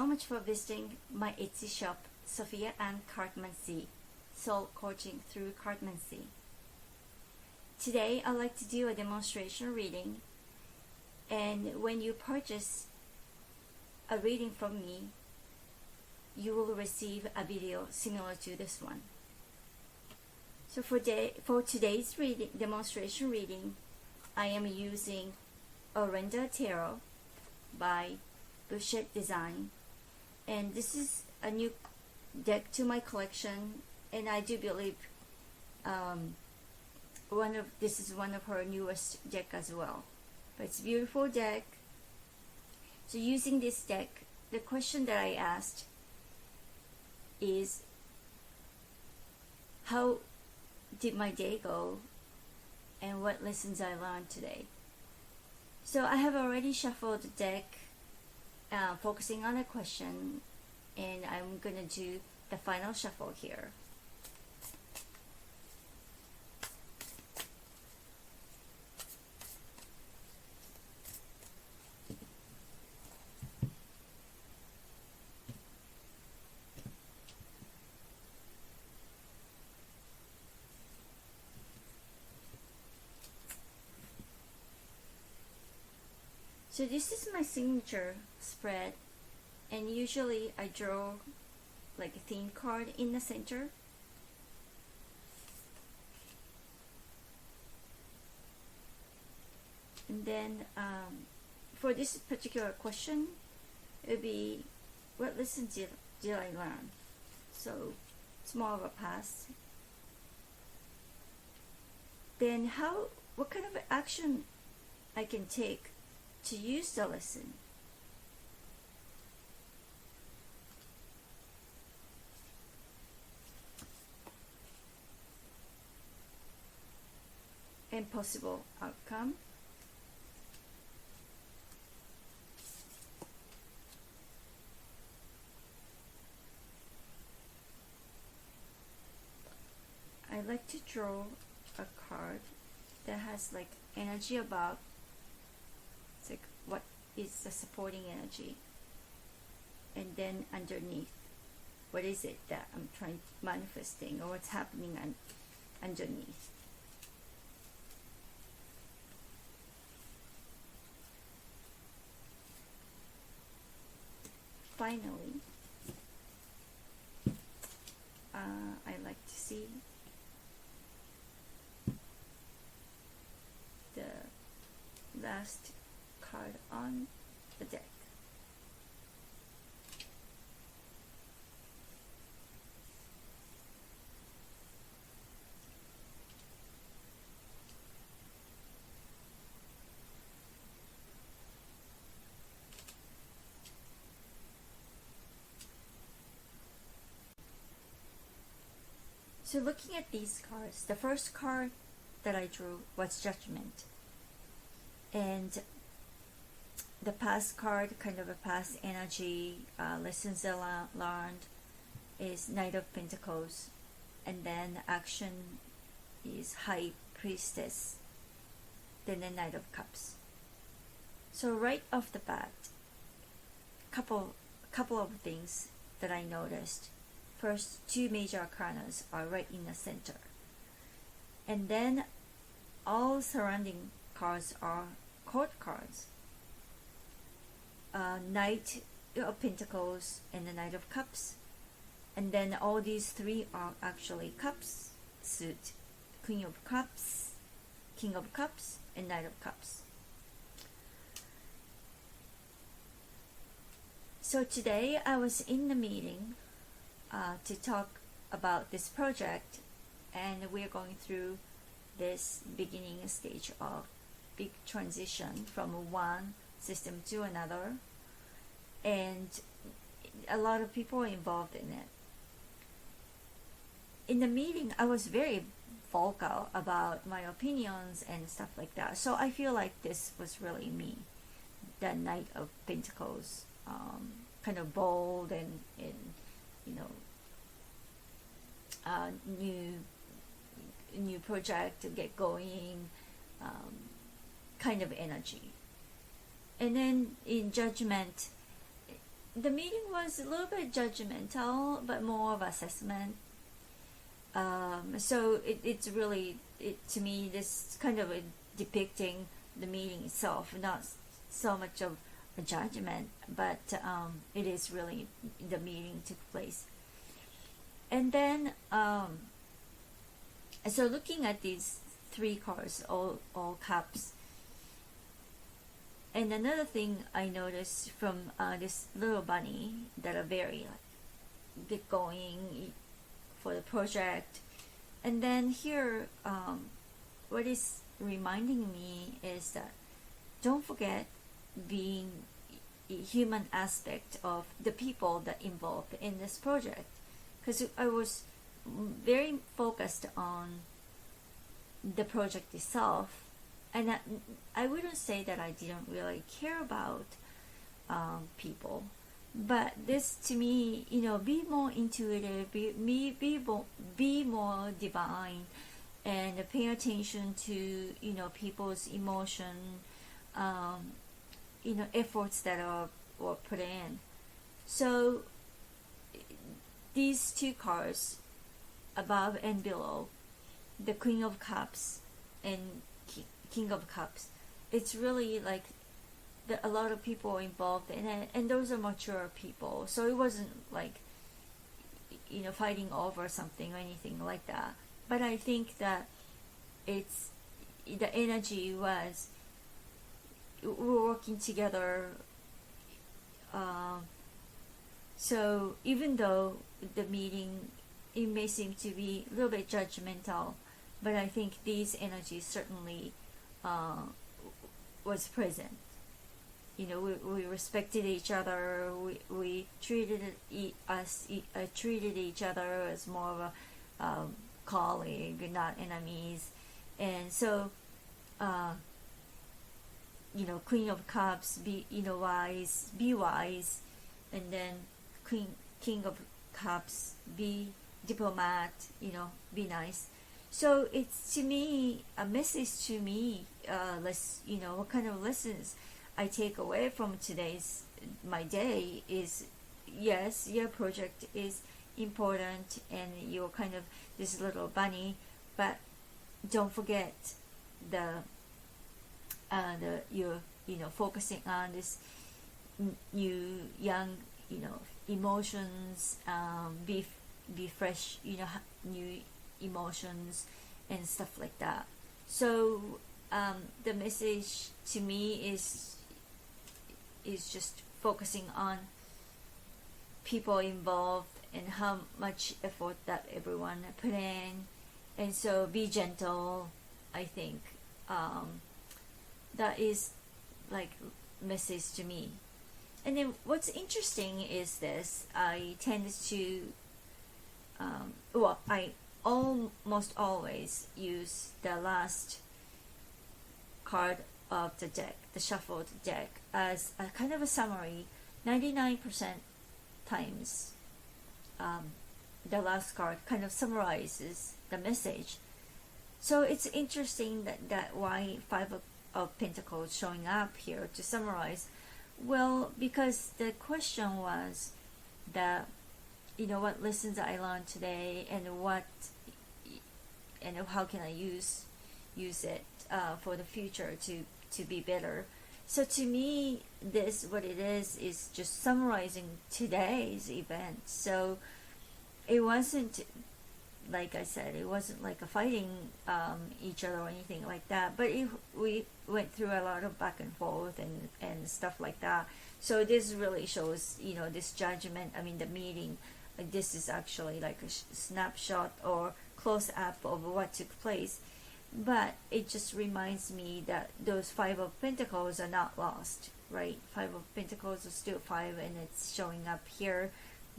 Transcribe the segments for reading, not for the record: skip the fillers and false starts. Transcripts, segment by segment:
so much for visiting my Etsy shop, Sophia Anne Cartomancy, soul coaching through Cartomancy. Today I'd like to do a demonstration reading, and when you purchase a reading from me, you will receive a video similar to this one. So for today's demonstration reading, I am using Orenda Tarot by Bouchette Design, and this is a new deck to my collection, and I do believe this is one of her newest deck as well. But it's a beautiful deck. So using this deck, the question that I asked is, how did my day go and what lessons I learned today? So I have already shuffled the deck, focusing on a question, and I'm gonna do the final shuffle here. So this is my signature spread, and usually I draw like a theme card in the center. And then for this particular question, it would be, what lessons did I learn? So it's more of a pass. Then what kind of action I can take to use the lesson. And possible outcome. I like to draw a card that has like energy above. It's like, what is the supporting energy? And then underneath, what is it that I'm trying manifesting, or what's happening underneath? Finally, I like to see the last card on the deck. So looking at these cards, the first card that I drew was Judgment, and the past card, kind of a past energy, lessons learned, is Knight of Pentacles, and then action is High Priestess, then the Knight of Cups. So right off the bat, couple of things that I noticed. First, two major arcanas are right in the center, and then all surrounding cards are court cards. Knight of Pentacles and the Knight of Cups, and then all these three are actually cups suit: Queen of Cups, King of Cups, and Knight of Cups. So today I was in the meeting to talk about this project, and we're going through this beginning stage of big transition from one system to another, and a lot of people are involved in it. In the meeting, I was very vocal about my opinions and stuff like that, so I feel like this was really me, the Knight of Pentacles, kind of bold and you know, new project to get going, kind of energy. And then in Judgment, the meeting was a little bit judgmental, but more of assessment. So it's really, to me, this kind of depicting the meeting itself, not so much of a judgment, but it is really the meeting took place. And then, so looking at these three cards, all cups. And another thing I noticed from this little bunny that are very get going for the project. And then here, what is reminding me is that don't forget being a human aspect of the people that involved in this project, because I was very focused on the project itself, and I wouldn't say that I didn't really care about people, but this to me, be more intuitive, be more divine, and pay attention to people's emotion, efforts that were put in. So these two cards, above and below, the Queen of Cups and King of Cups, it's really like a lot of people involved in it, and those are mature people, so it wasn't like fighting over something or anything like that. But I think that it's the energy was we're working together. So even though the meeting, it may seem to be a little bit judgmental, but I think these energies certainly was present. We respected each other. We treated treated each other as more of a colleague, not enemies. And so, Queen of Cups, be wise, and then King of Cups, be diplomat, be nice. So it's, to me, a message to me. What kind of lessons I take away from my day is, yes, your project is important and you're kind of this little bunny, but don't forget you're focusing on this new young emotions, be fresh, new emotions and stuff like that. So the message to me is just focusing on people involved and how much effort that everyone put in, and so be gentle. I think that is like message to me. And then what's interesting is this: I tend to I almost always use the last card of the deck, the shuffled deck, as a kind of a summary. 99% times the last card kind of summarizes the message. So it's interesting that why Five of Pentacles showing up here to summarize. Well, because the question was that what lessons I learned today, and how can I use it for the future to be better. So to me, what it is just summarizing today's event. So it wasn't, like I said, it wasn't like a fighting each other or anything like that, but we went through a lot of back and forth and stuff like that. So this really shows, this judgment, the meeting, this is actually like a snapshot or close up of what took place. But it just reminds me that those Five of Pentacles are not lost, right? Five of Pentacles are still five, and it's showing up here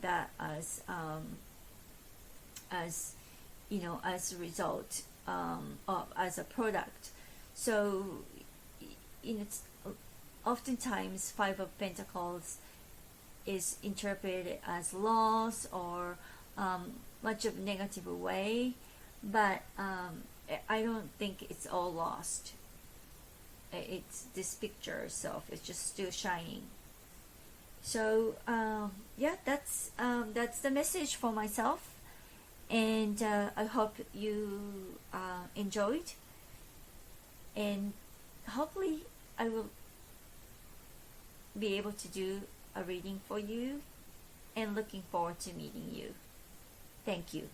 that as as a result, as a product. So it's oftentimes Five of Pentacles is interpreted as loss or much of a negative way, but I don't think it's all lost. It's this picture itself, it's just still shining. So yeah, that's the message for myself, and I hope you enjoyed, and hopefully I will be able to do a reading for you, and looking forward to meeting you. Thank you.